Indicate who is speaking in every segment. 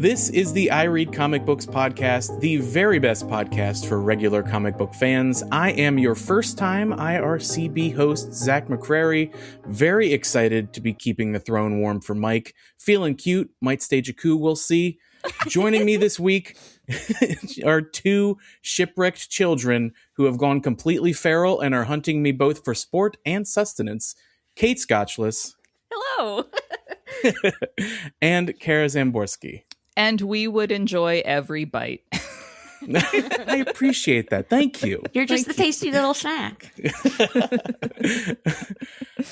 Speaker 1: This is the I Read Comic Books podcast, the very best podcast for regular comic book fans. I am your first-time IRCB host, Zach McCrary. Very excited to be keeping the throne warm for Mike. Feeling cute, might stage a coup, we'll see. Joining me this week are two shipwrecked children who have gone completely feral and are hunting me both for sport and sustenance. Kait Scotchless.
Speaker 2: Hello.
Speaker 1: And Kara Zamborski.
Speaker 2: And we would enjoy every bite.
Speaker 1: I appreciate that. Thank you.
Speaker 3: You're just the tasty little snack.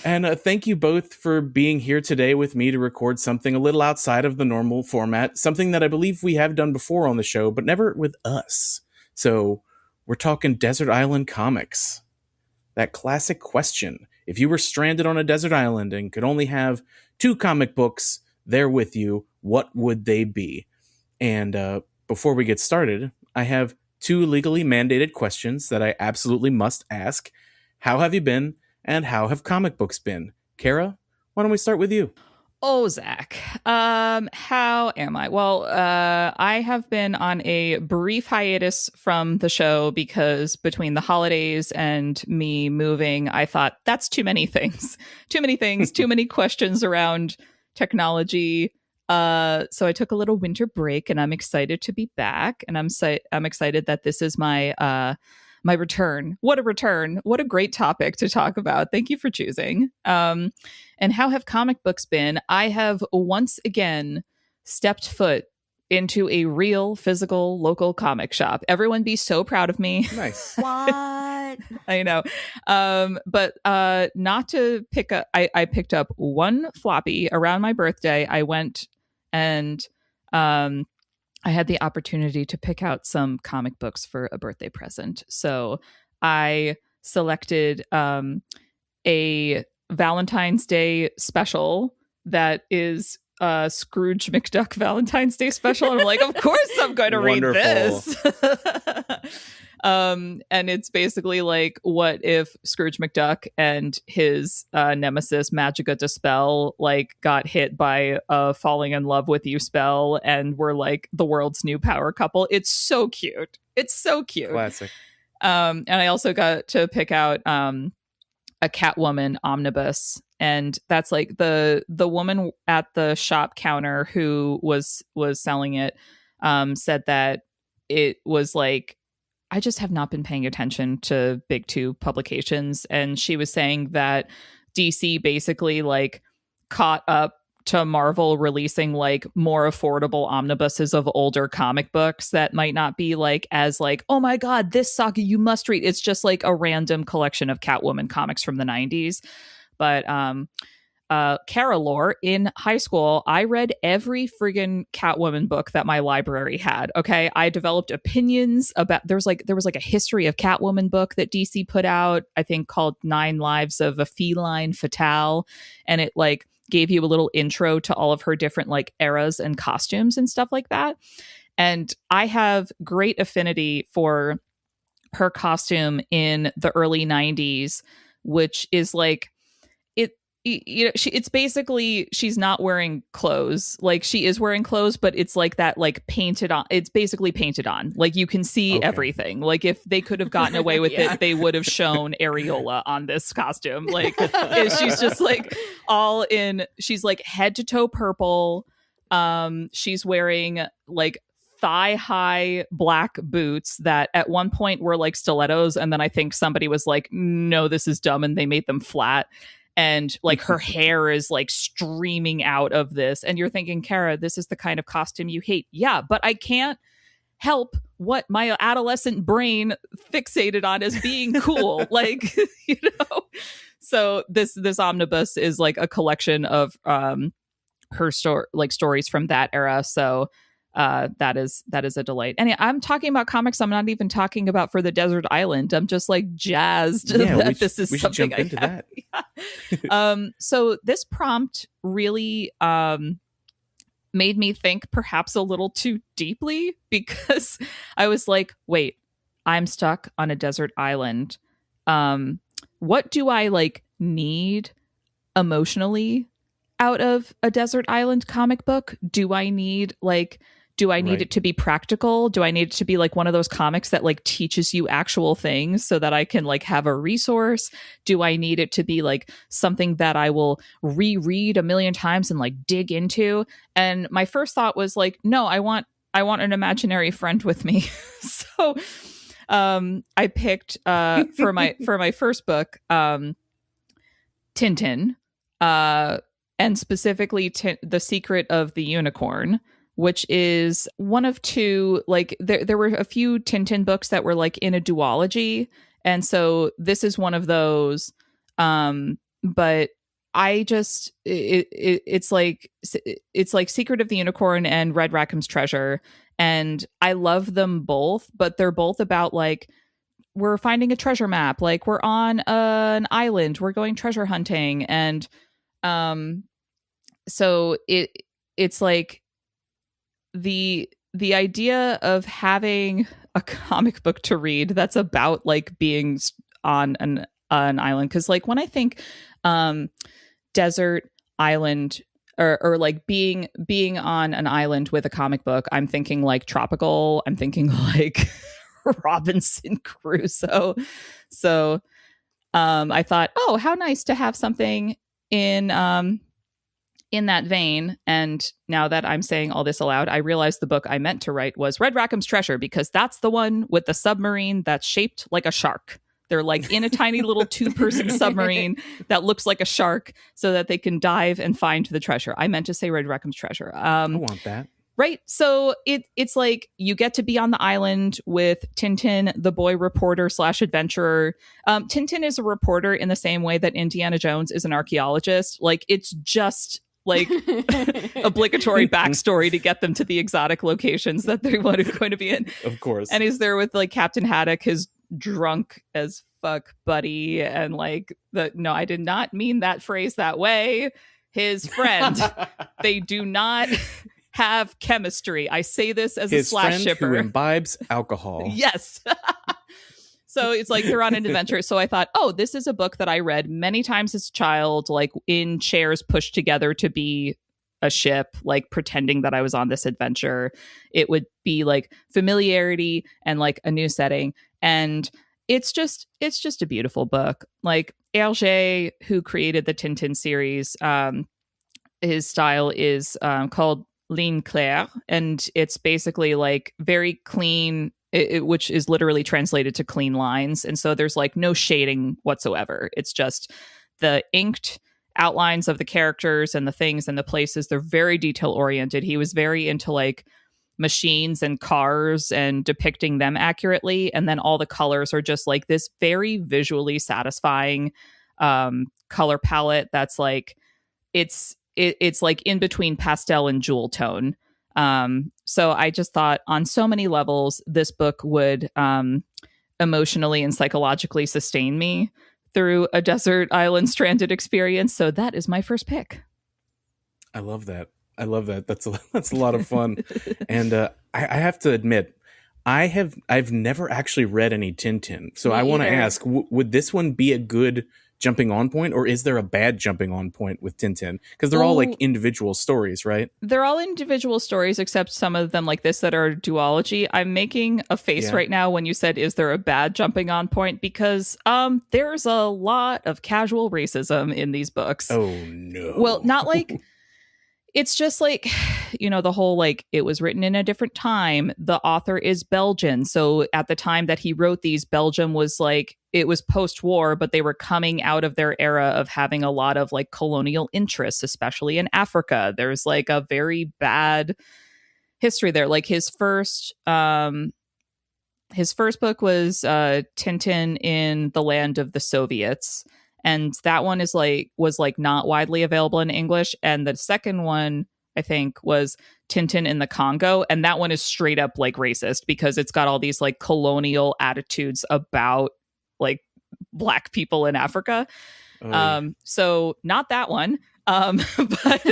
Speaker 1: And thank you both for being here today with me to record something a little outside of the normal format, something that I believe we have done before on the show, but never with us. So we're talking Desert Island Comics. That classic question. If you were stranded on a desert island and could only have two comic books there with you, what would they be? And before we get started, I have two legally mandated questions that I absolutely must ask. How have you been, and how have comic books been? Kara, why don't we start with you?
Speaker 2: Oh, Zach. How am I? Well, I have been on a brief hiatus from the show because between the holidays and me moving, I thought that's too many things. Too many questions around technology. So I took a little winter break, and I'm excited to be back. And I'm excited that this is my my return. What a return! What a great topic to talk about. Thank you for choosing. And how have comic books been? I have once again stepped foot into a real, physical, local comic shop. Everyone be so proud of me.
Speaker 1: Nice.
Speaker 3: What?
Speaker 2: I know. But not to pick up, I picked up one floppy around my birthday. I went and I had the opportunity to pick out some comic books for a birthday present. So I selected a Valentine's Day special that is Scrooge McDuck Valentine's Day special. And I'm like, of course I'm going to read this. And it's basically like, what if Scrooge McDuck and his nemesis Magica De Spell like got hit by a falling in love with you spell and were like the world's new power couple. It's so cute.
Speaker 1: Classic.
Speaker 2: And I also got to pick out a Catwoman omnibus, and that's like the woman at the shop counter who was selling it said that it was like, I just have not been paying attention to big two publications, and she was saying that DC basically like caught up to Marvel releasing like more affordable omnibuses of older comic books that might not be like as like, oh my god, this saga you must read. It's just like a random collection of Catwoman comics from the 90s. But Kara lore, in high school, I read every friggin' Catwoman book that my library had. Okay, I developed opinions about. There was like a history of Catwoman book that DC put out, I think called 9 Lives of a Feline Fatale, and it like gave you a little intro to all of her different like eras and costumes and stuff like that. And I have great affinity for her costume in the early 90s, which is like, it's basically, she's not wearing clothes. Like she is wearing clothes, but it's like that, like painted on. It's basically painted on. Like you can see everything. Like if they could have gotten away with it, they would have shown areola on this costume. Like she's just like all in. She's like head to toe purple. She's wearing like thigh-high black boots that at one point were like stilettos, and then I think somebody was like, no, this is dumb, and they made them flat. And like her hair is like streaming out of this. And you're thinking, Kara, this is the kind of costume you hate. Yeah, but I can't help what my adolescent brain fixated on as being cool. Like, you know. So this omnibus is like a collection of her stories from that era. So that is a delight. And I'm talking about comics I'm not even talking about for the desert island. I'm just like jazzed that this is something I
Speaker 1: into that.
Speaker 2: Yeah. So this prompt really made me think perhaps a little too deeply, because I was like, wait, I'm stuck on a desert island. What do I like need emotionally out of a desert island comic book? Do I need
Speaker 1: Right.
Speaker 2: it to be practical? Do I need it to be like one of those comics that like teaches you actual things so that I can like have a resource? Do I need it to be like something that I will reread a million times and like dig into? And my first thought was like, no, I want an imaginary friend with me. So I picked for my first book, Tintin, and specifically The Secret of the Unicorn, which is one of two, like there were a few Tintin books that were like in a duology. And so this is one of those. But I just, it's like Secret of the Unicorn and Red Rackham's Treasure. And I love them both, but they're both about like, we're finding a treasure map. Like we're on an island, we're going treasure hunting. And, so it's like, the idea of having a comic book to read that's about like being on an island, because like when I think desert island or like being on an island with a comic book, I'm thinking like tropical, I'm thinking like Robinson Crusoe. So I thought, oh, how nice to have something in that vein. And now that I'm saying all this aloud, I realized the book I meant to write was Red Rackham's Treasure, because that's the one with the submarine that's shaped like a shark. They're like in a tiny little 2-person submarine that looks like a shark so that they can dive and find the treasure. I meant to say Red Rackham's Treasure.
Speaker 1: I want that.
Speaker 2: Right. So it's like you get to be on the island with Tintin, the boy reporter / adventurer. Tintin is a reporter in the same way that Indiana Jones is an archaeologist. Like it's just like obligatory backstory to get them to the exotic locations that they want to going to be in.
Speaker 1: Of course.
Speaker 2: And he's there with like Captain Haddock, his drunk as fuck buddy, and like no, I did not mean that phrase that way. His friend. They do not have chemistry. I say this as
Speaker 1: his
Speaker 2: a slash
Speaker 1: friend
Speaker 2: shipper
Speaker 1: who imbibes alcohol.
Speaker 2: Yes. So it's like they're on an adventure. So I thought, oh, this is a book that I read many times as a child, like in chairs pushed together to be a ship, like pretending that I was on this adventure. It would be like familiarity and like a new setting. And it's just a beautiful book. Like Hergé, who created the Tintin series, his style is called ligne claire, and it's basically like very clean, which is literally translated to clean lines. And so there's like no shading whatsoever. It's just the inked outlines of the characters and the things and the places. They're very detail oriented. He was very into like machines and cars and depicting them accurately. And then all the colors are just like this very visually satisfying color palette that's like, it's like in between pastel and jewel tone. So I just thought on so many levels, this book would emotionally and psychologically sustain me through a desert island stranded experience. So that is my first pick.
Speaker 1: I love that. That's a lot of fun. And I have to admit, I've never actually read any Tintin. So I want to ask, would this one be a good jumping on point, or is there a bad jumping on point with Tintin? Because they're all like individual stories, right?
Speaker 2: They're all individual stories, except some of them like this that are duology. I'm making a face right now when you said, is there a bad jumping on point? Because there's a lot of casual racism in these books.
Speaker 1: Oh no.
Speaker 2: Well, not like it's just like, you know, the whole like it was written in a different time. The author is Belgian. So at the time that he wrote these, Belgium was like, it was post-war, but they were coming out of their era of having a lot of like colonial interests, especially in Africa. There's like a very bad history there. Like his first book was Tintin in the Land of the Soviets. And that one was not widely available in English. And the second one, I think, was Tintin in the Congo. And that one is straight up like racist because it's got all these like colonial attitudes about like Black people in Africa. So not that one. But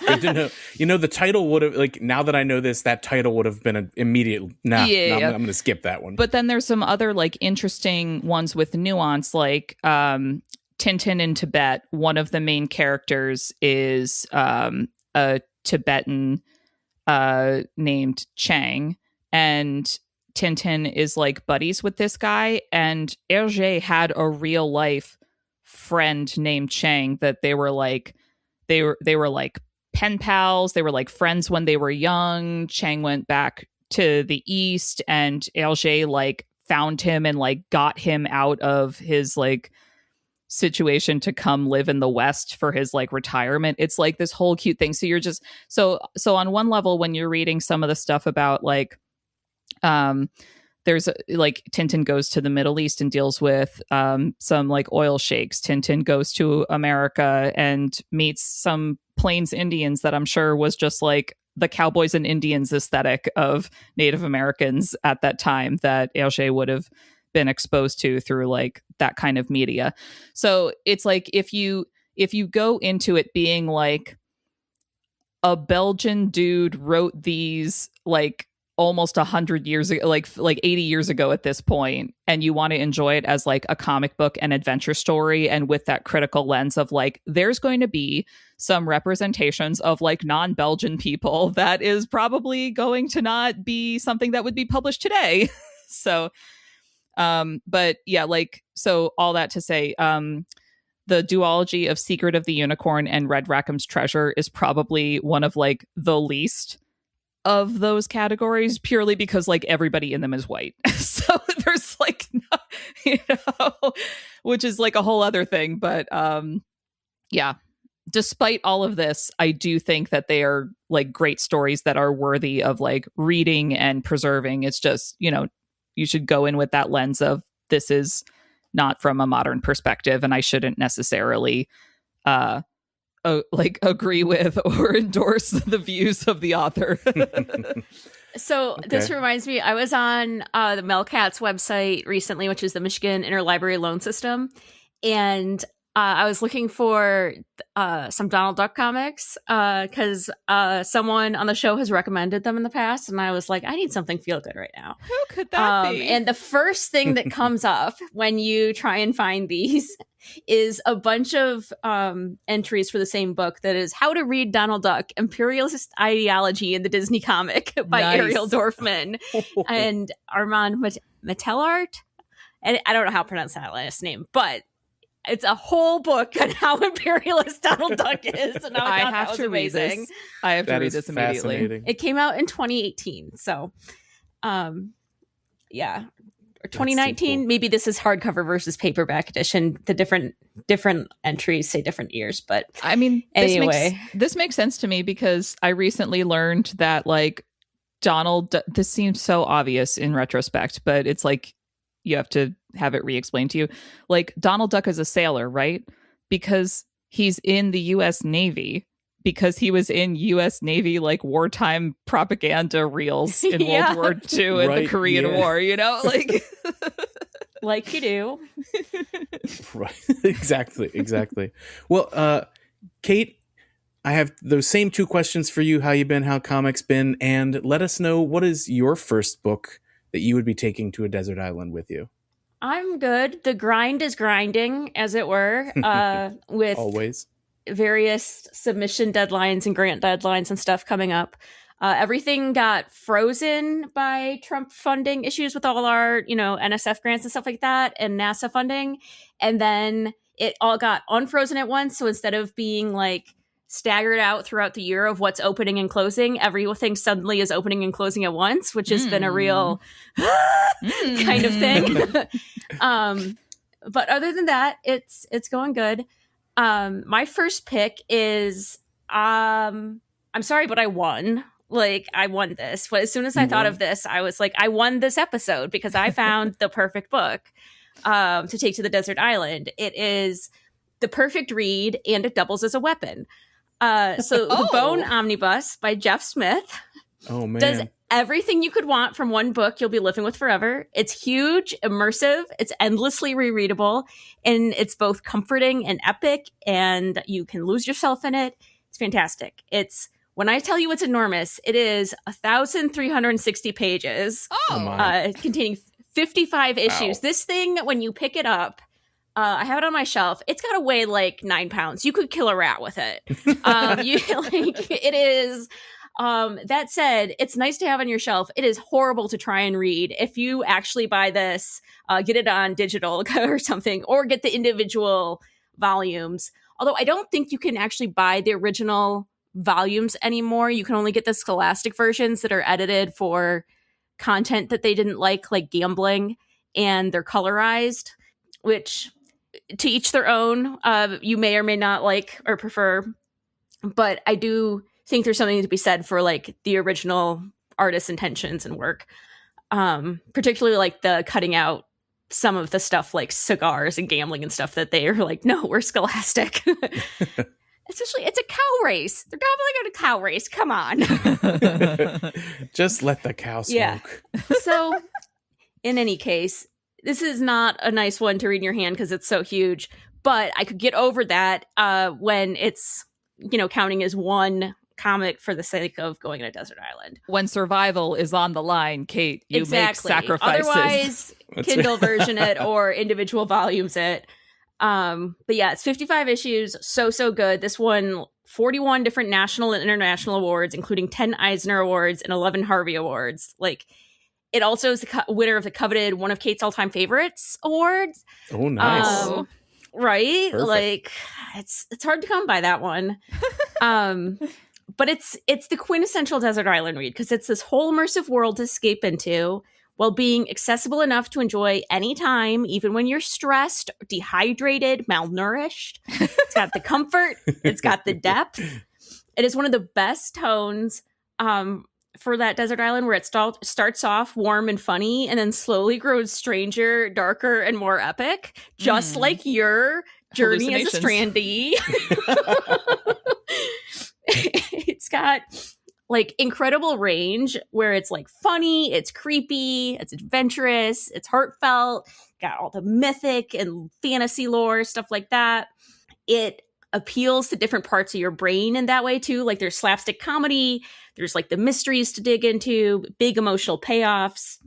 Speaker 1: good to know. You know, the title would have, like, now that I know this, that title would have been an immediate. I'm going to skip that one.
Speaker 2: But then there's some other like interesting ones with nuance, like Tintin in Tibet, one of the main characters is a Tibetan named Chang, and Tintin is like buddies with this guy, and Hergé had a real life friend named Chang that they were like pen pals. They were like friends when they were young. Chang went back to the East, and Hergé like found him and like got him out of his like situation to come live in the West for his like retirement. It's like this whole cute thing. So you're just so on one level, when you're reading some of the stuff about like there's like Tintin goes to the Middle East and deals with some like oil sheiks. Tintin goes to America and meets some Plains Indians that I'm sure was just like the cowboys and Indians aesthetic of Native Americans at that time that Hergé would have been exposed to through like that kind of media. So it's like if you go into it being like a Belgian dude wrote these like almost 100 years ago, like 80 years ago at this point, and you want to enjoy it as like a comic book and adventure story, and with that critical lens of like there's going to be some representations of like non-Belgian people that is probably going to not be something that would be published today. So but yeah, like, so all that to say, the duology of Secret of the Unicorn and Red Rackham's Treasure is probably one of like the least of those categories, purely because like everybody in them is white. So there's like no, you know, which is like a whole other thing. But yeah, despite all of this, I do think that they are like great stories that are worthy of like reading and preserving. It's just, you know, you should go in with that lens of this is not from a modern perspective, and I shouldn't necessarily like agree with or endorse the views of the author.
Speaker 3: So this reminds me, I was on the Melcats website recently, which is the Michigan Interlibrary Loan System, and I was looking for some Donald Duck comics because someone on the show has recommended them in the past, and I was like, I need something feel good right now.
Speaker 2: Who could that be?
Speaker 3: And the first thing that comes up when you try and find these is a bunch of entries for the same book that is How to Read Donald Duck, Imperialist Ideology in the Disney Comic by Ariel Dorfman and Armand Metellart. And I don't know how to pronounce that last name, but it's a whole book on how imperialist Donald Duck is. And I have to read this.
Speaker 2: I have to read this immediately.
Speaker 3: It came out in 2018. So, yeah. Or 2019. Cool. Maybe this is hardcover versus paperback edition. The different entries say different years. But
Speaker 2: I mean,
Speaker 3: anyway.
Speaker 2: This makes sense to me because I recently learned that like this seems so obvious in retrospect, but it's like you have to have it re-explained to you. Like Donald Duck is a sailor, right? Because he's in the U.S. Navy, because he was in U.S. Navy like wartime propaganda reels in World War II and the Korean War, you know? Like
Speaker 3: like you do.
Speaker 1: Right. Exactly. Well, Kait, I have those same two questions for you. How you been? How comics been? And let us know, what is your first book that you would be taking to a desert island with you?
Speaker 3: I'm good. The grind is grinding, as it were, with
Speaker 1: always
Speaker 3: various submission deadlines and grant deadlines and stuff coming up. Everything got frozen by Trump funding issues with all our, NSF grants and stuff like that, and NASA funding. And then it all got unfrozen at once. So instead of being like staggered out throughout the year of what's opening and closing, everything suddenly is opening and closing at once, which has been a real kind of thing. But other than that, it's going good. My first pick is I'm sorry, but I won. Like, I won this. But as soon as I thought of this, I was like, I won this episode because I found the perfect book to take to the desert island. It is the perfect read, and it doubles as a weapon. The Bone Omnibus by Jeff Smith does everything you could want from one book you'll be living with forever. It's huge, immersive, it's endlessly rereadable, and it's both comforting and epic, and you can lose yourself in it. It's fantastic. When I tell you it's enormous, it is 1,360 pages, containing 55 issues. This thing, when you pick it up, I have it on my shelf. It's got to weigh like 9 pounds. You could kill a rat with it. It is. That said, it's nice to have on your shelf. It is horrible to try and read. If you actually buy this, get it on digital or something, or get the individual volumes. Although I don't think you can actually buy the original volumes anymore. You can only get the Scholastic versions that are edited for content that they didn't like gambling, and they're colorized, which to each their own. You may or may not like or prefer, but I do think there's something to be said for like the original artist's intentions and work, particularly like the cutting out some of the stuff like cigars and gambling and stuff that they are like, no, we're Scholastic. Especially, it's a cow race. They're gambling at a cow race. Come on.
Speaker 1: Just let the cow smoke.
Speaker 3: Yeah. So, in any case, this is not a nice one to read in your hand because it's so huge. But I could get over that when it's, counting as one comic for the sake of going on a desert island.
Speaker 2: When survival is on the line, Kate, you make sacrifices.
Speaker 3: Otherwise, Kindle version it or individual volumes it. But yeah, it's 55 issues. So good. This won 41 different national and international awards, including 10 Eisner Awards and 11 Harvey Awards. Like, it also is the winner of the coveted one of Kate's all-time favorites awards.
Speaker 1: Oh, nice.
Speaker 3: Right?
Speaker 1: Perfect.
Speaker 3: Like, it's hard to come by that one. But it's the quintessential desert island read because it's this whole immersive world to escape into, while being accessible enough to enjoy anytime, even when you're stressed, dehydrated, malnourished. It's got the comfort. It's got the depth. It is one of the best tones for that desert island, where it starts off warm and funny and then slowly grows stranger, darker, and more epic, just like your journey as a strandee. It's got like incredible range where it's like funny, it's creepy, it's adventurous, it's heartfelt, got all the mythic and fantasy lore, stuff like that. It appeals to different parts of your brain in that way too. Like, there's slapstick comedy, there's like the mysteries to dig into, big emotional payoffs.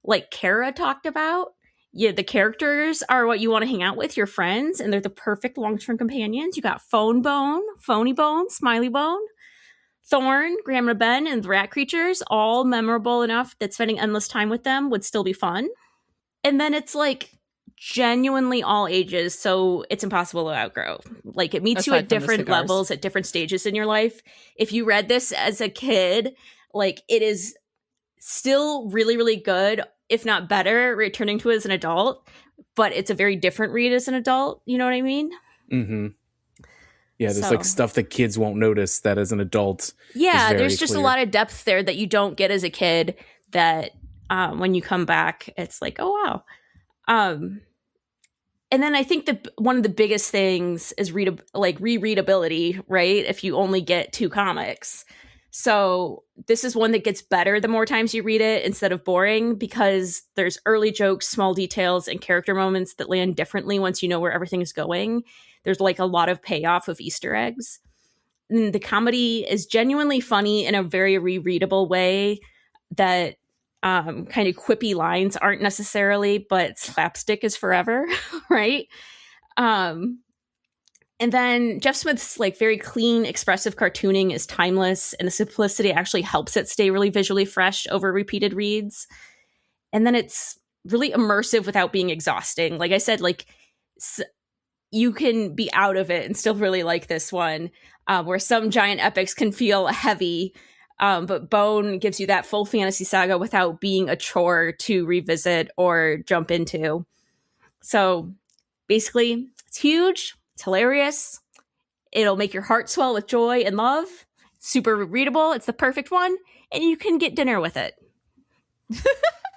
Speaker 3: Like Kara talked about, yeah, the characters are what you want to hang out with, your friends, and they're the perfect long-term companions. You got Phone Bone, Phony Bone, Smiley Bone, Thorn, Grandma Ben, and the rat creatures, all memorable enough that spending endless time with them would still be fun. And then it's like genuinely all ages, so it's impossible to outgrow. Like, it meets you at different levels at different stages in your life. If you read this as a kid, like, it is still really, really good, if not better, returning to it as an adult. But it's a very different read as an adult. You know what I mean?
Speaker 1: Mm-hmm. Yeah, there's like stuff that kids won't notice that as an adult.
Speaker 3: Yeah, there's just a lot of depth there that you don't get as a kid that when you come back, it's like, oh, wow. And then I think that one of the biggest things is rereadability, right? If you only get 2 comics. So this is one that gets better the more times you read it instead of boring, because there's early jokes, small details, and character moments that land differently once you know where everything is going. There's like a lot of payoff of Easter eggs. And the comedy is genuinely funny in a very rereadable way that kind of quippy lines aren't necessarily, but slapstick is forever, right? And then Jeff Smith's like very clean, expressive cartooning is timeless, and the simplicity actually helps it stay really visually fresh over repeated reads. And then it's really immersive without being exhausting. Like I said, like you can be out of it and still really like this one, where some giant epics can feel heavy, but Bone gives you that full fantasy saga without being a chore to revisit or jump into. So basically, it's huge. It's hilarious. It'll make your heart swell with joy and love. Super readable. It's the perfect one. And you can get dinner with it.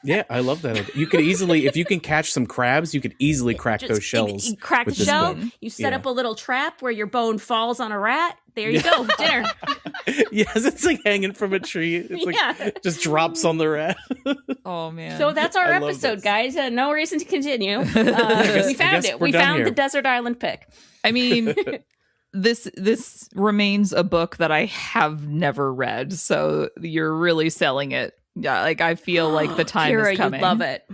Speaker 1: Yeah, I love that. You could easily, if you can catch some crabs, you could easily crack those shells.
Speaker 3: You crack the shell. You set up a little trap where your bone falls on a rat. There you go. Dinner.
Speaker 1: Yes, it's like hanging from a tree. It's like just drops on the rat.
Speaker 2: Oh, man.
Speaker 3: So that's our episode, guys. No reason to continue. We found it. We found the desert island pick.
Speaker 2: I mean, this remains a book that I have never read. So you're really selling it. Yeah, like I feel like the time
Speaker 3: Kira,
Speaker 2: is coming.
Speaker 3: You'd love it.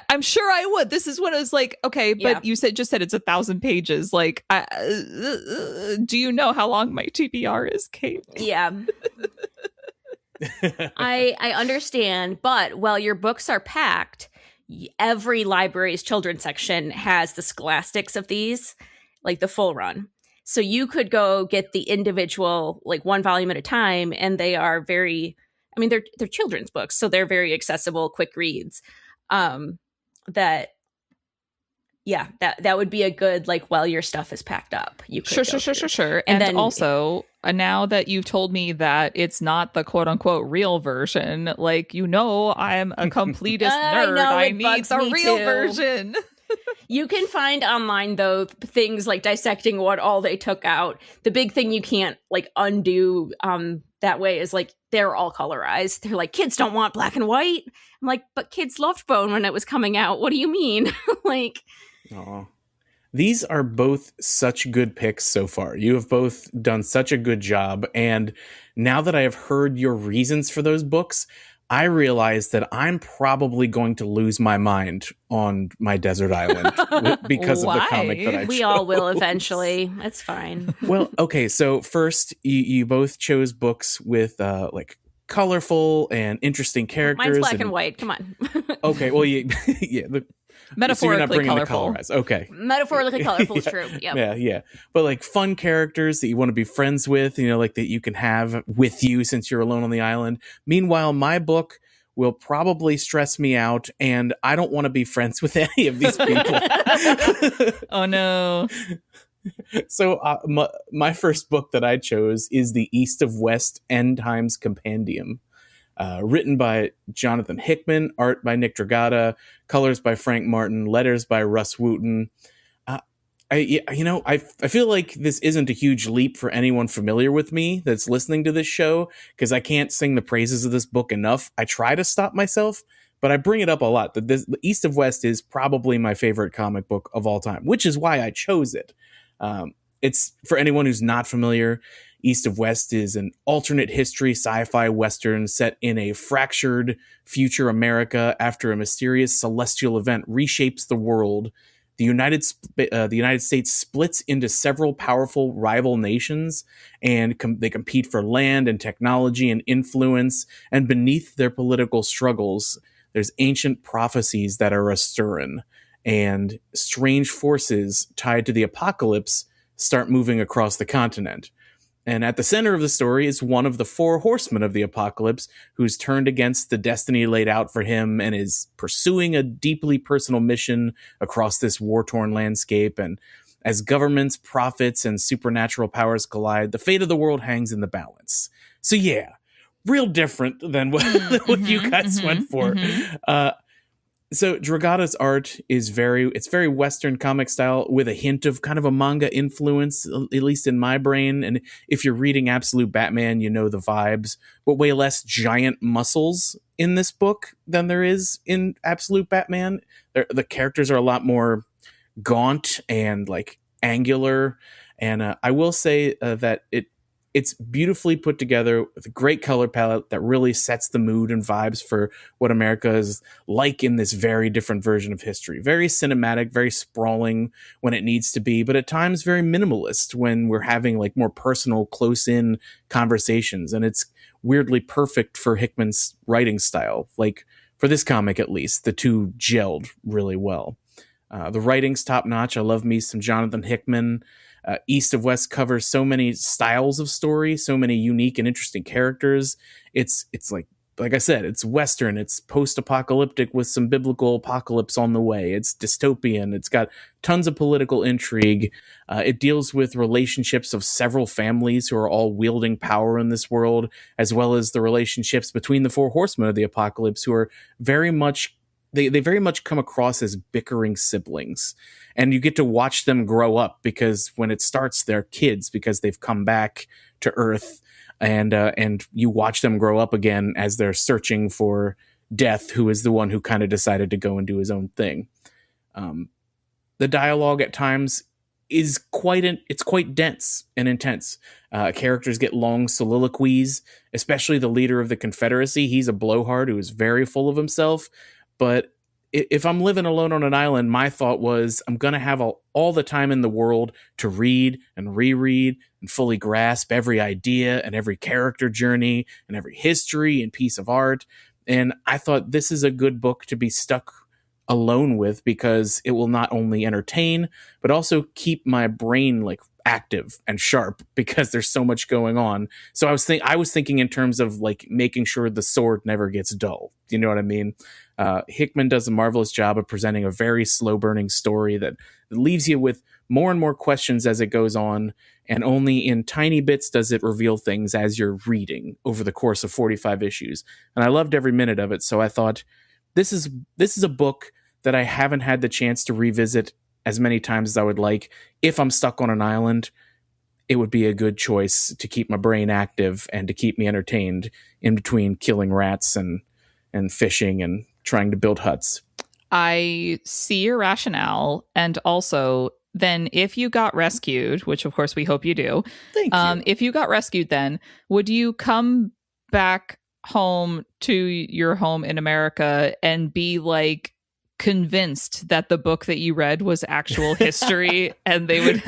Speaker 2: I'm sure I would. This is what I was like, okay, but you just said it's 1,000 pages. Like, do you know how long my TBR is, Kait?
Speaker 3: Yeah. I understand, but while your books are packed, every library's children's section has the scholastics of these, like the full run. So you could go get the individual, like one volume at a time, and they are very, I mean, they're children's books, so they're very accessible, quick reads. That would be a good, like, while your stuff is packed up, you could
Speaker 2: sure. And then also, now that you've told me that it's not the quote unquote real version, like, I'm a completist nerd. I need the real version.
Speaker 3: You can find online, though, things like dissecting what all they took out. The big thing you can't, like, undo that way is, like, they're all colorized. They're like, kids don't want black and white. I'm like, but kids loved Bone when it was coming out. What do you mean? Like,
Speaker 1: Aww. These are both such good picks so far. You have both done such a good job. And now that I have heard your reasons for those books, I realize that I'm probably going to lose my mind on my desert island because of the comic that I chose.
Speaker 3: We all will eventually. It's fine.
Speaker 1: Well, okay. So first, you both chose books with like colorful and interesting characters.
Speaker 3: Mine's black and white. Come on.
Speaker 1: Okay. Well, yeah.
Speaker 2: Metaphorically
Speaker 1: so
Speaker 2: colorful.
Speaker 1: Okay.
Speaker 3: Metaphorically colorful is true. Yep.
Speaker 1: Yeah. But like fun characters that you want to be friends with, like that you can have with you since you're alone on the island. Meanwhile, my book will probably stress me out, and I don't want to be friends with any of these people.
Speaker 2: Oh, no.
Speaker 1: So my first book that I chose is the East of West End Times Compendium. Written by Jonathan Hickman, art by Nick Dragata, colors by Frank Martin, letters by Russ Wooten. I feel like this isn't a huge leap for anyone familiar with me that's listening to this show, because I can't sing the praises of this book enough. I try to stop myself, but I bring it up a lot. The East of West is probably my favorite comic book of all time, which is why I chose it. It's, for anyone who's not familiar, East of West is an alternate history sci-fi western set in a fractured future America after a mysterious celestial event reshapes the world. The United States splits into several powerful rival nations, and they compete for land and technology and influence. And beneath their political struggles, there's ancient prophecies that are a-stirring, and strange forces tied to the apocalypse start moving across the continent. And at the center of the story is one of the four horsemen of the apocalypse, who's turned against the destiny laid out for him and is pursuing a deeply personal mission across this war-torn landscape. And as governments, prophets, and supernatural powers collide, the fate of the world hangs in the balance. So yeah, real different than what you guys went for. So Dragata's art is very Western comic style with a hint of kind of a manga influence, at least in my brain. And if you're reading Absolute Batman, you know the vibes, but way less giant muscles in this book than there is in Absolute Batman. The characters are a lot more gaunt and like angular. And I will say that it's beautifully put together with a great color palette that really sets the mood and vibes for what America is like in this very different version of history. Very cinematic, very sprawling when it needs to be, but at times very minimalist when we're having like more personal, close-in conversations. And it's weirdly perfect for Hickman's writing style. Like for this comic, at least, the two gelled really well. The writing's top-notch. I love me some Jonathan Hickman. East of West covers so many styles of story, so many unique and interesting characters. It's like I said, it's Western, it's post-apocalyptic with some biblical apocalypse on the way. It's dystopian. It's got tons of political intrigue. It deals with relationships of several families who are all wielding power in this world, as well as the relationships between the four horsemen of the apocalypse, who are very much they very much come across as bickering siblings. And you get to watch them grow up, because when it starts, they're kids because they've come back to Earth, and you watch them grow up again as they're searching for Death, who is the one who kind of decided to go and do his own thing. The dialogue at times is quite dense and intense. Characters get long soliloquies, especially the leader of the Confederacy. He's a blowhard who is very full of himself, but if I'm living alone on an island, my thought was I'm going to have all the time in the world to read and reread and fully grasp every idea and every character journey and every history and piece of art. And I thought this is a good book to be stuck alone with, because it will not only entertain, but also keep my brain like active and sharp, because there's so much going on. So I was thinking in terms of like making sure the sword never gets dull. Do you know what I mean? Hickman does a marvelous job of presenting a very slow burning story that leaves you with more and more questions as it goes on. And only in tiny bits does it reveal things as you're reading over the course of 45 issues. And I loved every minute of it. So I thought, this is a book that I haven't had the chance to revisit as many times as I would like. If I'm stuck on an island, it would be a good choice to keep my brain active and to keep me entertained in between killing rats and fishing and trying to build huts.
Speaker 2: I see your rationale. And also, then if you got rescued, which of course we hope you do.
Speaker 1: Thank you.
Speaker 2: If you got rescued, then would you come back home to your home in America and be like convinced that the book that you read was actual history? And they would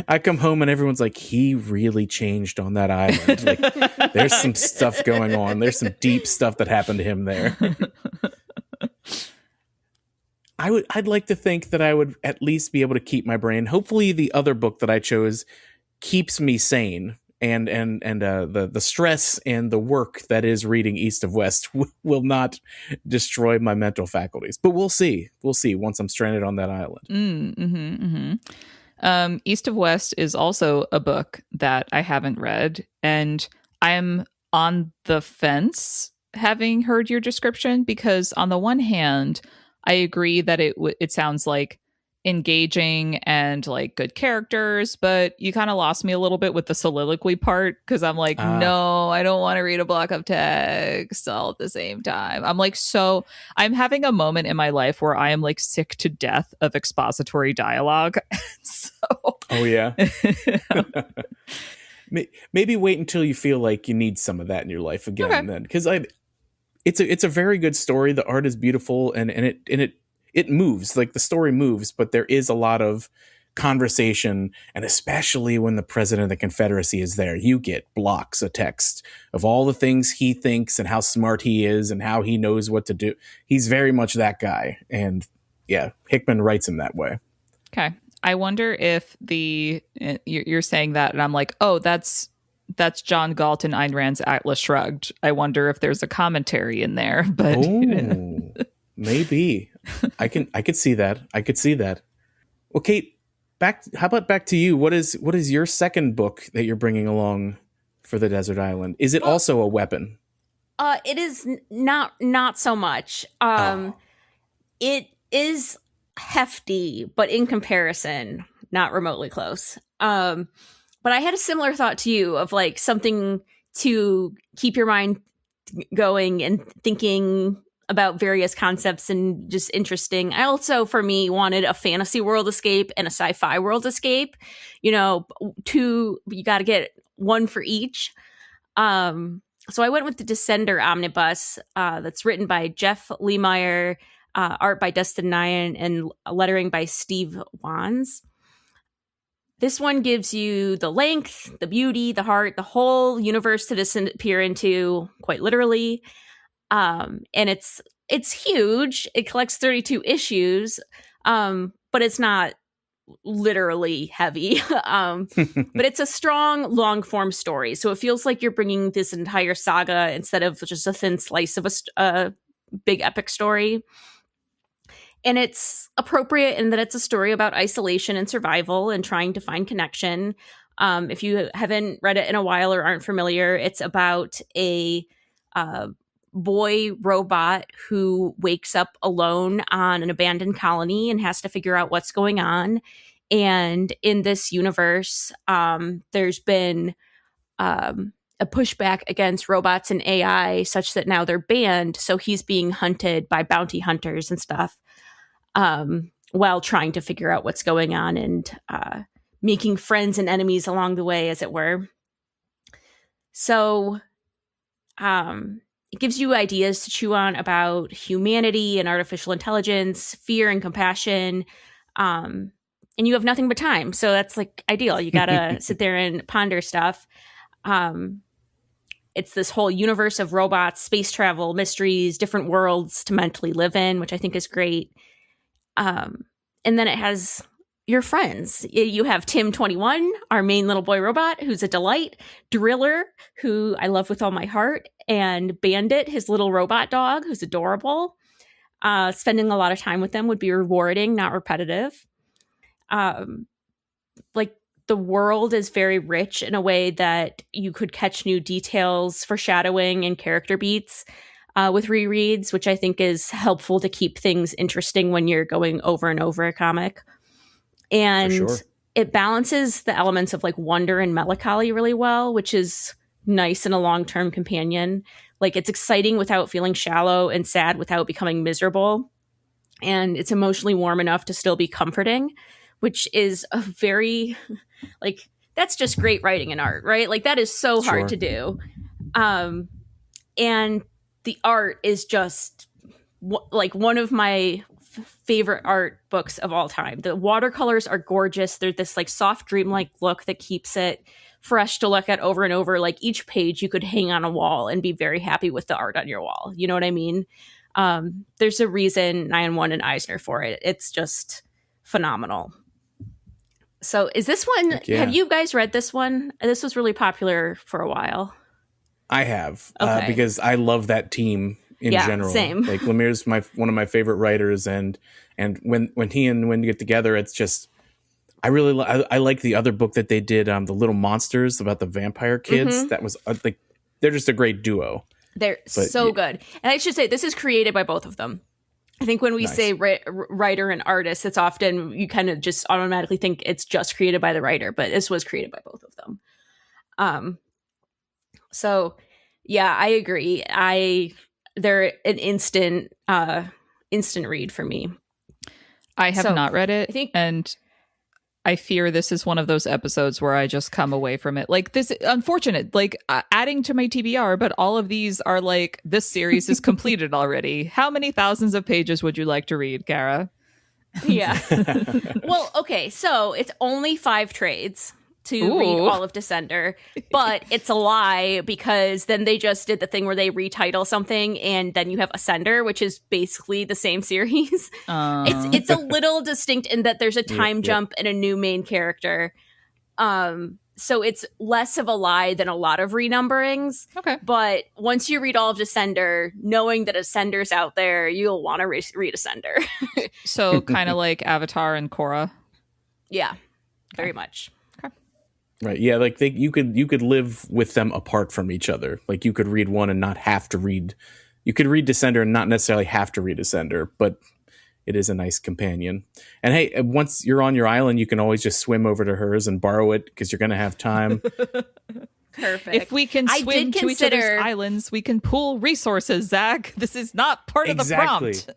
Speaker 1: I come home and everyone's like, he really changed on that island. Like, there's some stuff going on. There's some deep stuff that happened to him there. I'd like to think that I would at least be able to keep my brain. Hopefully the other book that I chose keeps me sane. And the stress and the work that is reading East of West will not destroy my mental faculties. But we'll see. We'll see once I'm stranded on that island.
Speaker 2: East of West is also a book that I haven't read, and I'm on the fence having heard your description, because on the one hand, I agree that it sounds like engaging and like good characters, but you kind of lost me a little bit with the soliloquy part, because I'm like, no, I don't want to read a block of text all at the same time. I'm having a moment in my life where I am like sick to death of expository dialogue.
Speaker 1: Oh yeah. Maybe wait until you feel like you need some of that in your life again. Okay. Then, because it's a very good story. The art is beautiful, and it moves, like the story moves, but there is a lot of conversation. And especially when the president of the Confederacy is there, you get blocks of text of all the things he thinks and how smart he is and how he knows what to do. He's very much that guy. And yeah, Hickman writes him that way.
Speaker 2: Okay. I wonder if you're saying that and I'm like, oh, that's John Galt and Ayn Rand's Atlas Shrugged. I wonder if there's a commentary in there, but
Speaker 1: maybe. I could see that. I could see that. Well, Kait, how about back to you? What is your second book that you're bringing along for the desert island? Is it also a weapon?
Speaker 3: It is not so much. It is hefty, but in comparison, not remotely close. But I had a similar thought to you of like something to keep your mind going and thinking about various concepts and just interesting. I also, for me, wanted a fantasy world escape and a sci-fi world escape. You got to get one for each. So I went with the Descender Omnibus that's written by Jeff Lemire, art by Dustin Nyan, and lettering by Steve Wands. This one gives you the length, the beauty, the heart, the whole universe to disappear into, quite literally. And it's huge. It collects 32 issues, but it's not literally heavy. But it's a strong, long form story. So it feels like you're bringing this entire saga instead of just a thin slice of a big epic story. And it's appropriate in that it's a story about isolation and survival and trying to find connection. If you haven't read it in a while or aren't familiar, it's about a boy robot who wakes up alone on an abandoned colony and has to figure out what's going on. And in this universe, there's been a pushback against robots and AI such that now they're banned. So he's being hunted by bounty hunters and stuff, while trying to figure out what's going on and making friends and enemies along the way, as it were. So it gives you ideas to chew on about humanity and artificial intelligence, fear and compassion. And you have nothing but time. So that's like ideal. You got to sit there and ponder stuff. It's this whole universe of robots, space travel, mysteries, different worlds to mentally live in, which I think is great. And then it has your friends. You have Tim21, our main little boy robot, who's a delight. Driller, who I love with all my heart. And Bandit, his little robot dog, who's adorable. Spending a lot of time with them would be rewarding, not repetitive. Like, the world is very rich in a way that you could catch new details, foreshadowing, and character beats with rereads, which I think is helpful to keep things interesting when you're going over and over a comic. And it balances the elements of like wonder and melancholy really well, which is nice in a long-term companion. Like, it's exciting without feeling shallow and sad without becoming miserable. And it's emotionally warm enough to still be comforting, which is a very, like, that's just great writing and art, right? Like, that is so hard to do. And the art is just like one of my favorite art books of all time. The watercolors are gorgeous. They're this like soft dreamlike look that keeps it fresh to look at over and over. Like, each page you could hang on a wall and be very happy with the art on your wall. You know what I mean? There's a reason Nyan won an Eisner for it. It's just phenomenal. So is this one, have you guys read this one? This was really popular for a while.
Speaker 1: I have, because I love that team in general.
Speaker 3: Same.
Speaker 1: Like, Lemphere's one of my favorite writers, and when he and Nguyen get together, it's just, I like the other book that they did, The Little Monsters, about the vampire kids. Mm-hmm. That was like, they're just a great duo.
Speaker 3: They're so good. And I should say, this is created by both of them. I think when we say writer and artist, it's often you kind of just automatically think it's just created by the writer, but this was created by both of them. So yeah, I agree. They're an instant read for me.
Speaker 2: I have not read it, and I fear this is one of those episodes where I just come away from it. Like, this, unfortunate, like, adding to my TBR, but all of these are like, this series is completed already. How many thousands of pages would you like to read, Kara?
Speaker 3: Yeah. Well, okay, so it's only 5 trades to read all of Descender, but it's a lie, because then they just did the thing where they retitle something and then you have Ascender, which is basically the same series. It's a little distinct in that there's a time jump and a new main character. So it's less of a lie than a lot of renumberings.
Speaker 2: Okay.
Speaker 3: But once you read all of Descender, knowing that Ascender's out there, you'll want to read Ascender.
Speaker 2: So kind of like Avatar and Korra.
Speaker 3: Yeah, very much.
Speaker 1: Right. Yeah. Like, you could live with them apart from each other. Like, you could read one and not have to read. You could read Descender and not necessarily have to read Ascender, but it is a nice companion. And hey, once you're on your island, you can always just swim over to hers and borrow it, because you're going to have time.
Speaker 3: Perfect.
Speaker 2: If we can swim to each other's islands, we can pool resources, Zach. This is not part of the prompt.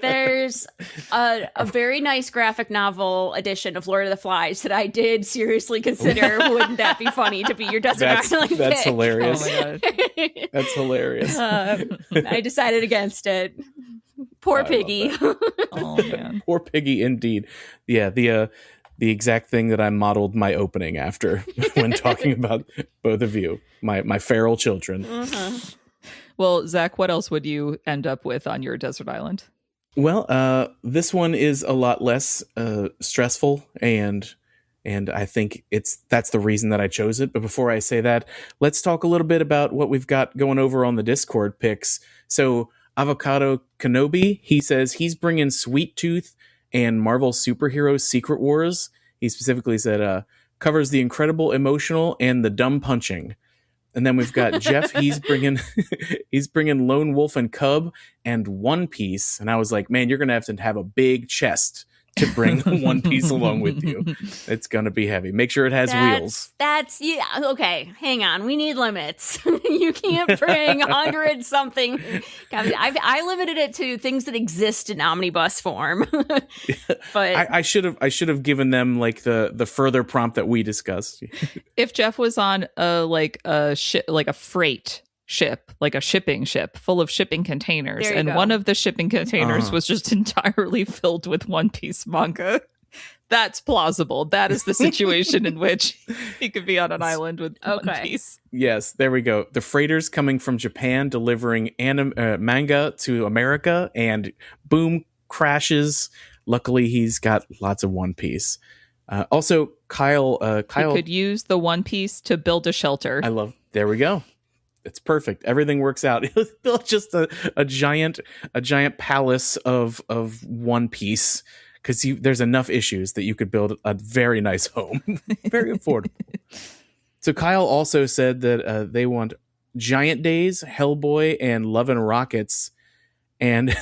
Speaker 3: There's a very nice graphic novel edition of Lord of the Flies that I did seriously consider. Wouldn't that be funny to be your desert island pick?
Speaker 1: That's hilarious.
Speaker 2: Oh my God.
Speaker 1: That's hilarious.
Speaker 3: I decided against it. Poor Piggy.
Speaker 2: Oh man.
Speaker 1: Poor Piggy indeed. Yeah, the exact thing that I modeled my opening after when talking about both of you, my feral children.
Speaker 3: Uh-huh.
Speaker 2: Well, Zach, what else would you end up with on your desert island?
Speaker 1: Well, this one is a lot less stressful, and I think that's the reason that I chose it. But before I say that, let's talk a little bit about what we've got going over on the Discord picks. So Avocado Kenobi, he says he's bringing Sweet Tooth and Marvel Superheroes Secret Wars. He specifically said covers the incredible emotional and the dumb punching. And then we've got Jeff. He's bringing Lone Wolf and Cub and One Piece. And I was like, man, you're going to have a big chest to bring One Piece along with you. It's going to be heavy. Make sure it has wheels.
Speaker 3: Yeah. Okay. Hang on. We need limits. You can't bring 100 something. I limited it to things that exist in omnibus form. But
Speaker 1: I should have given them like the further prompt that we discussed.
Speaker 2: If Jeff was on a freight ship, like a shipping ship full of shipping containers, and
Speaker 3: go.
Speaker 2: one of the shipping containers was just entirely filled with One Piece manga. That's plausible. That is the situation in which he could be on an island with One Piece.
Speaker 1: Yes, there we go. The freighters coming from Japan delivering manga to America, and boom, crashes. Luckily, he's got lots of One Piece. Also, Kyle
Speaker 2: He could use the One Piece to build a shelter.
Speaker 1: There we go. It's perfect. Everything works out. He'll build just a giant palace of One Piece, because there's enough issues that you could build a very nice home. Very affordable. So Kyle also said that they want Giant Days, Hellboy, and Love and Rockets. And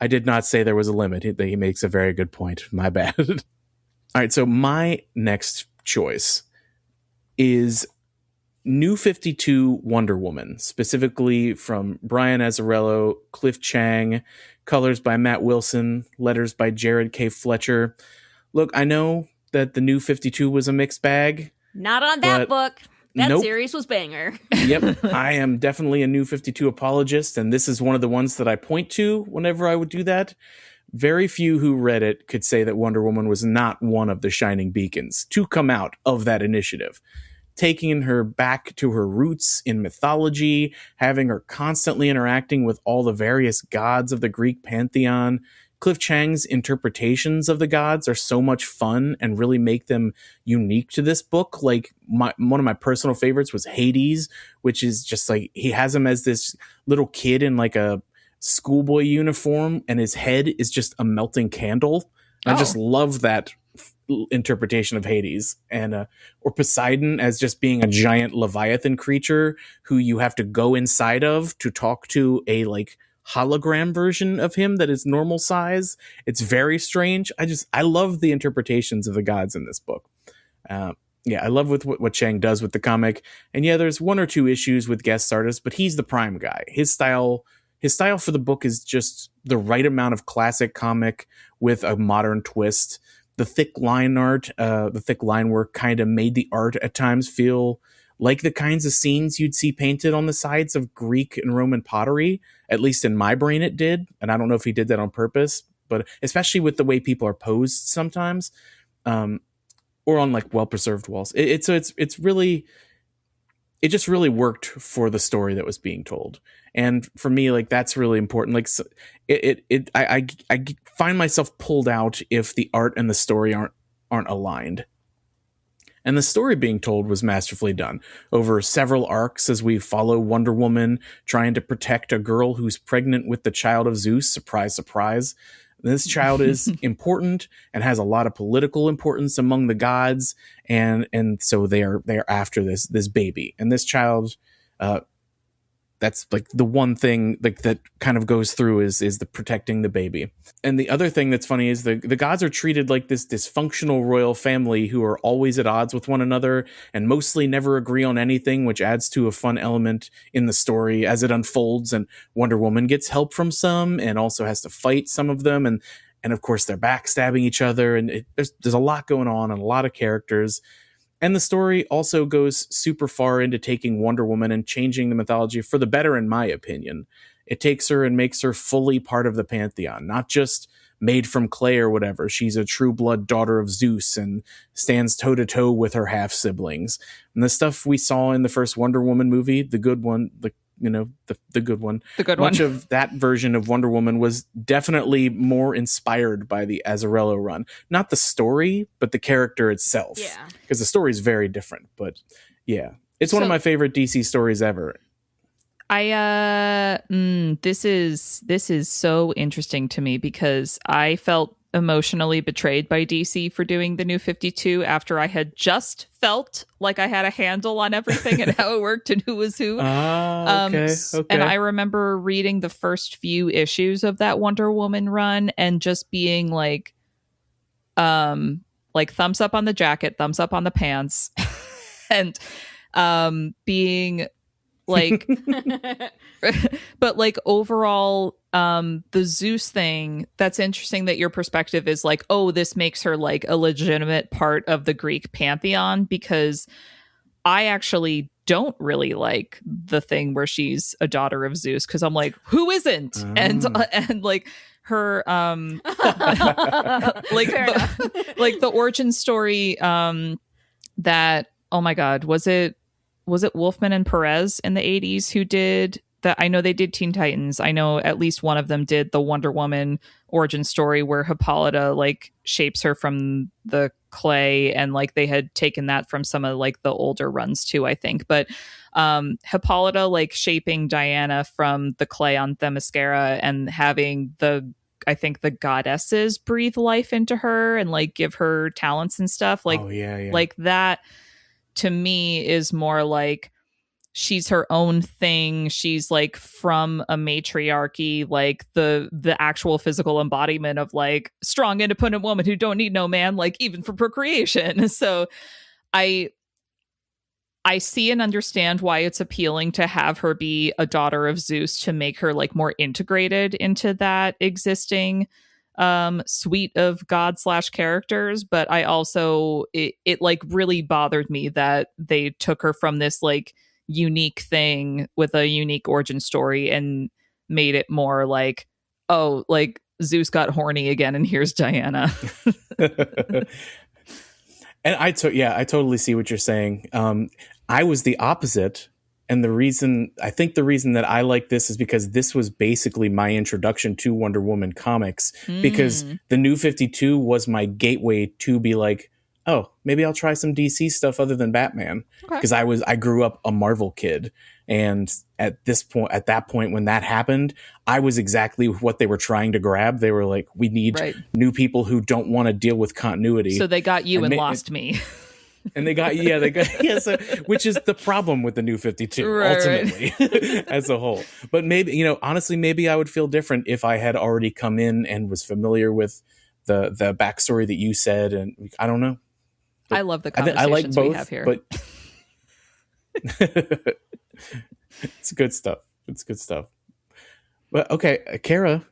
Speaker 1: I did not say there was a limit. He makes a very good point. My bad. All right, so my next choice is New 52 Wonder Woman, specifically from Brian Azzarello, Cliff Chang, colors by Matt Wilson, letters by Jared K. Fletcher. Look, I know that the New 52 was a mixed bag.
Speaker 3: Not on that book. That
Speaker 1: nope.
Speaker 3: series was banger.
Speaker 1: Yep, I am definitely a New 52 apologist, and this is one of the ones that I point to whenever I would do that. Very few who read it could say that Wonder Woman was not one of the shining beacons to come out of that initiative. Taking her back to her roots in mythology, having her constantly interacting with all the various gods of the Greek pantheon. Cliff Chang's interpretations of the gods are so much fun and really make them unique to this book. Like one of my personal favorites was Hades, which is just like, he has him as this little kid in like a schoolboy uniform, and his head is just a melting candle. I just love that interpretation of Hades. And or Poseidon as just being a giant Leviathan creature who you have to go inside of to talk to a like hologram version of him that is normal size. It's very strange. I love the interpretations of the gods in this book. I love what Chang does with the comic. And yeah, there's one or two issues with guest artists, but he's the prime guy. His style for the book is just the right amount of classic comic with a modern twist. The thick line art, the thick line work kind of made the art at times feel like the kinds of scenes you'd see painted on the sides of Greek and Roman pottery. At least in my brain it did. And I don't know if he did that on purpose, but especially with the way people are posed sometimes, or on like well-preserved walls. It just really worked for the story that was being told. And for me, like, that's really important. Like, I find myself pulled out if the art and the story aren't aligned. And the story being told was masterfully done over several arcs as we follow Wonder Woman trying to protect a girl who's pregnant with the child of Zeus. Surprise, surprise. This child is important and has a lot of political importance among the gods. And so they are after this baby. And this child, that's like the one thing like that kind of goes through is the protecting the baby. And the other thing that's funny is the gods are treated like this dysfunctional royal family who are always at odds with one another and mostly never agree on anything, which adds to a fun element in the story as it unfolds. And Wonder Woman gets help from some and also has to fight some of them. And of course they're backstabbing each other. And there's a lot going on and a lot of characters. And the story also goes super far into taking Wonder Woman and changing the mythology for the better, in my opinion. It takes her and makes her fully part of the pantheon, not just made from clay or whatever. She's a true blood daughter of Zeus and stands toe to toe with her half siblings. And the stuff we saw in the first Wonder Woman movie, the good one, the good one.
Speaker 2: The good
Speaker 1: Much
Speaker 2: one.
Speaker 1: of that version of Wonder Woman was definitely more inspired by the Azzarello run. Not the story, but the character itself.
Speaker 3: Yeah.
Speaker 1: Because the story is very different. But yeah, it's one of my favorite DC stories ever.
Speaker 2: This is so interesting to me because I felt emotionally betrayed by DC for doing the New 52 after I had just felt like I had a handle on everything and how it worked and who was who.
Speaker 1: Okay.
Speaker 2: And I remember reading the first few issues of that Wonder Woman run and just being like thumbs up on the jacket, thumbs up on the pants, and being like but like overall the Zeus thing, that's interesting that your perspective is like, oh, this makes her like a legitimate part of the Greek pantheon, because I actually don't really like the thing where she's a daughter of Zeus, because I'm like, who isn't? And like her like the origin story that, oh my god, was it Wolfman and Perez in the 80s who did that? I know they did Teen Titans. I know at least one of them did the Wonder Woman origin story where Hippolyta like shapes her from the clay, and like they had taken that from some of like the older runs too, I think. But Hippolyta like shaping Diana from the clay on Themyscira and having I think the goddesses breathe life into her and like give her talents and stuff. Like, like that to me is more like she's her own thing. She's like from a matriarchy, like the actual physical embodiment of like strong, independent woman who don't need no man, like even for procreation. So I see and understand why it's appealing to have her be a daughter of Zeus, to make her like more integrated into that existing suite of god / characters. But I also, it like really bothered me that they took her from this like unique thing with a unique origin story and made it more like, oh, like Zeus got horny again and here's Diana.
Speaker 1: And I totally see what you're saying. I was the opposite. And I think the reason that I like this is because this was basically my introduction to Wonder Woman comics, because the New 52 was my gateway to be like, oh, maybe I'll try some DC stuff other than Batman. Because I grew up a Marvel kid. And at that point when that happened, I was exactly what they were trying to grab. They were like, we need new people who don't want to deal with continuity.
Speaker 2: So they got you and lost me.
Speaker 1: And they got so, which is the problem with the New 52 ultimately as a whole. But maybe, honestly, maybe I would feel different if I had already come in and was familiar with the backstory that you said. And I don't know. But
Speaker 2: I love the conversations
Speaker 1: I like both,
Speaker 2: we have here.
Speaker 1: But it's good stuff. But okay, Kara,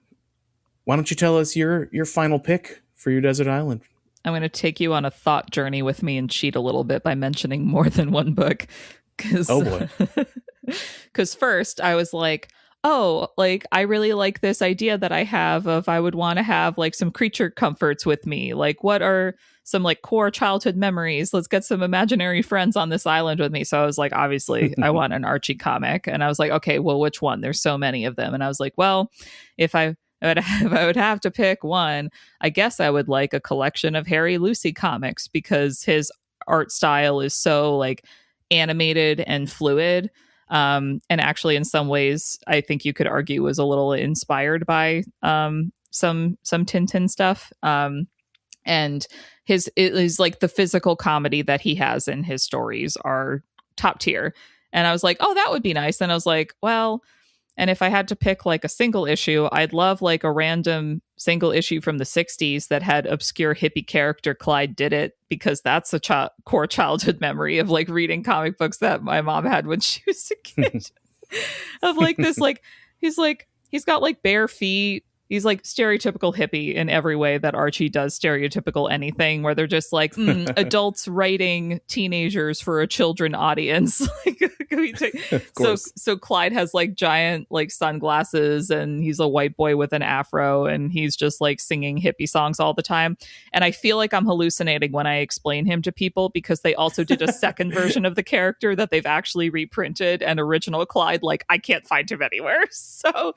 Speaker 1: why don't you tell us your final pick for your desert island?
Speaker 2: I'm going to take you on a thought journey with me and cheat a little bit by mentioning more than one book.
Speaker 1: Oh boy.
Speaker 2: Because first I was like, oh, like I really like this idea that I have of I would want to have like some creature comforts with me. Like what are some like core childhood memories? Let's get some imaginary friends on this island with me. So I was like, obviously I want an Archie comic. And I was like, okay, well, which one? There's so many of them. And I was like, well, if I would have to pick one, I guess I would like a collection of Harry Lucy comics, because his art style is so like animated and fluid. And actually in some ways, I think you could argue was a little inspired by some Tintin stuff. And it is like the physical comedy that he has in his stories are top tier. And I was like, oh, that would be nice. And I was like, well, and if I had to pick like a single issue, I'd love like a random single issue from the 60s that had obscure hippie character Clyde Did It, because that's a core childhood memory of like reading comic books that my mom had when she was a kid. Of like this, like he's got like bare feet. He's like stereotypical hippie in every way that Archie does stereotypical anything, where they're just like adults writing teenagers for a children audience. So Clyde has like giant like sunglasses, and he's a white boy with an afro, and he's just like singing hippie songs all the time. And I feel like I'm hallucinating when I explain him to people, because they also did a second version of the character that they've actually reprinted, and original Clyde, like I can't find him anywhere. So,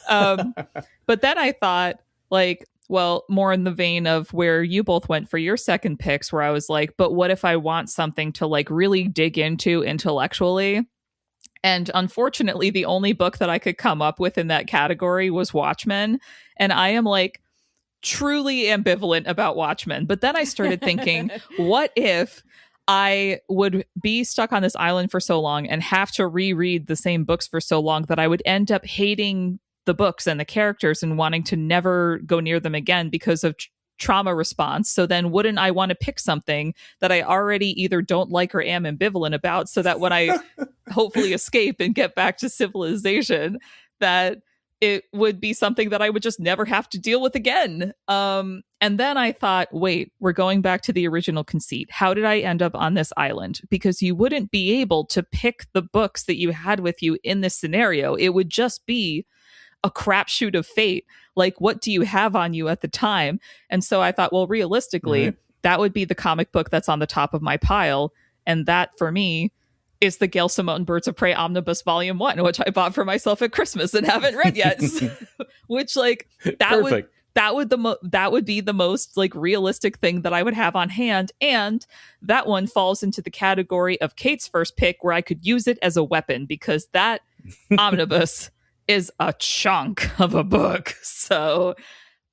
Speaker 2: but then I thought, like, well, more in the vein of where you both went for your second picks, where I was like, but what if I want something to like really dig into intellectually? And unfortunately, the only book that I could come up with in that category was Watchmen. And I am like truly ambivalent about Watchmen. But then I started thinking, what if I would be stuck on this island for so long and have to reread the same books for so long that I would end up hating the books and the characters and wanting to never go near them again because of trauma response? So then wouldn't I want to pick something that I already either don't like or am ambivalent about, so that when I hopefully escape and get back to civilization, that it would be something that I would just never have to deal with again. And then I thought, wait, we're going back to the original conceit. How did I end up on this island? Because you wouldn't be able to pick the books that you had with you in this scenario. It would just be a crapshoot of fate. Like, what do you have on you at the time? And so I thought, well, realistically, that would be the comic book that's on the top of my pile. And that, for me, is the Gail Simone Birds of Prey Omnibus Volume 1, which I bought for myself at Christmas and haven't read yet. Which, like, that would be the most, like, realistic thing that I would have on hand. And that one falls into the category of Kate's first pick, where I could use it as a weapon, because that omnibus is a chunk of a book. So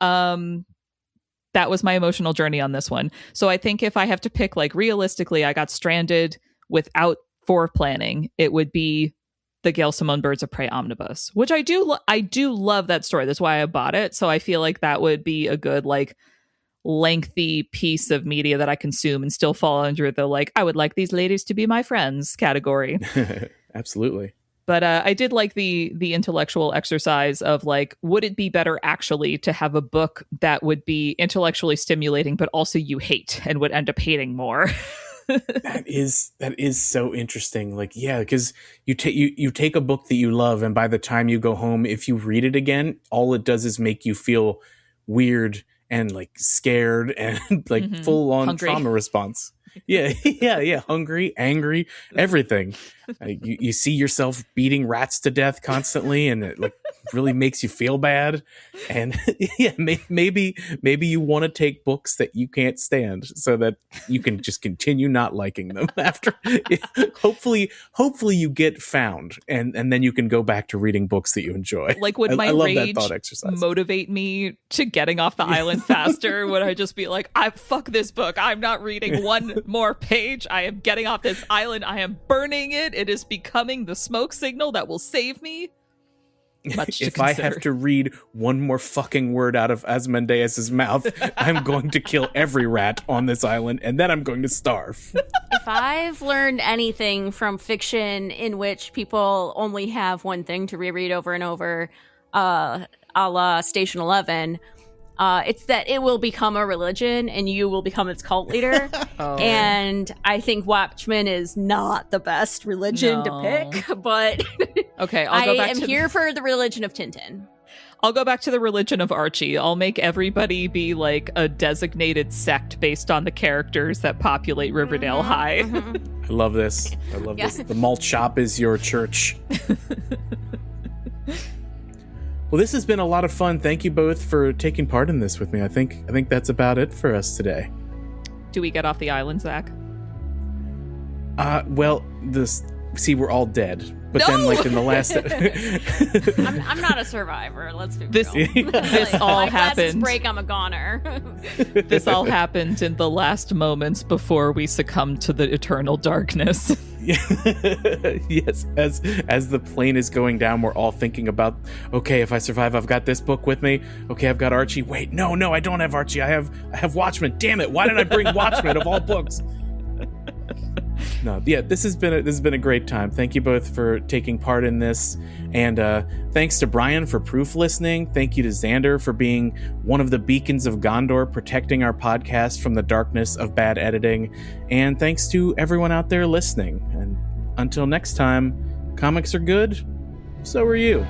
Speaker 2: that was my emotional journey on this one. So I think if I have to pick, like, realistically, I got stranded without planning, it would be the Gail Simone Birds of Prey Omnibus, which I do love that story. That's why I bought it. So I feel like that would be a good, like, lengthy piece of media that I consume and still fall under the, like, I would like these ladies to be my friends category.
Speaker 1: Absolutely.
Speaker 2: But I did like the intellectual exercise of, like, would it be better actually to have a book that would be intellectually stimulating, but also you hate and would end up hating more?
Speaker 1: That is so interesting. Like, yeah, because you take a book that you love, and by the time you go home, if you read it again, all it does is make you feel weird and, like, scared and like full on trauma response. Yeah, hungry, angry, everything. You see yourself beating rats to death constantly, and it, like, really makes you feel bad. And yeah, maybe you want to take books that you can't stand so that you can just continue not liking them after. Hopefully you get found, and then you can go back to reading books that you enjoy.
Speaker 2: Like, would my rage motivate me to getting off the island faster? Would I just be like, fuck this book, I'm not reading one more page, I am getting off this island, I am burning it, it is becoming the smoke signal that will save me?
Speaker 1: If I have to read one more fucking word out of Asmodeus's mouth, I'm going to kill every rat on this island, and then I'm going to starve.
Speaker 3: If I've learned anything from fiction in which people only have one thing to reread over and over, a la Station 11, it's that it will become a religion and you will become its cult leader. And I think Watchmen is not the best religion to pick, but
Speaker 2: okay,
Speaker 3: I am here for the religion of Tintin.
Speaker 2: I'll go back to the religion of Archie. I'll make everybody be, like, a designated sect based on the characters that populate Riverdale High.
Speaker 1: I love this. This. The malt shop is your church. Well, this has been a lot of fun. Thank you both for taking part in this with me. I think that's about it for us today.
Speaker 2: Do we get off the island, Zach?
Speaker 1: Well, we're all dead. But no! Then, like, in the last...
Speaker 3: I'm not a survivor. Let's be real.
Speaker 2: This all happened.
Speaker 3: Break, I'm a goner.
Speaker 2: This all happened in the last moments before we succumbed to the eternal darkness.
Speaker 1: Yes, as the plane is going down, we're all thinking about, okay, if I survive, I've got this book with me. Okay, I've got Archie. Wait, no, I don't have Archie. I have Watchmen. Damn it! Why did I bring Watchmen of all books? No, yeah, this has been a great time. Thank you both for taking part in this, and thanks to Brian for proof listening. Thank you to Zander for being one of the beacons of Gondor, protecting our podcast from the darkness of bad editing, and thanks to everyone out there listening. And until next time, comics are good, so are you.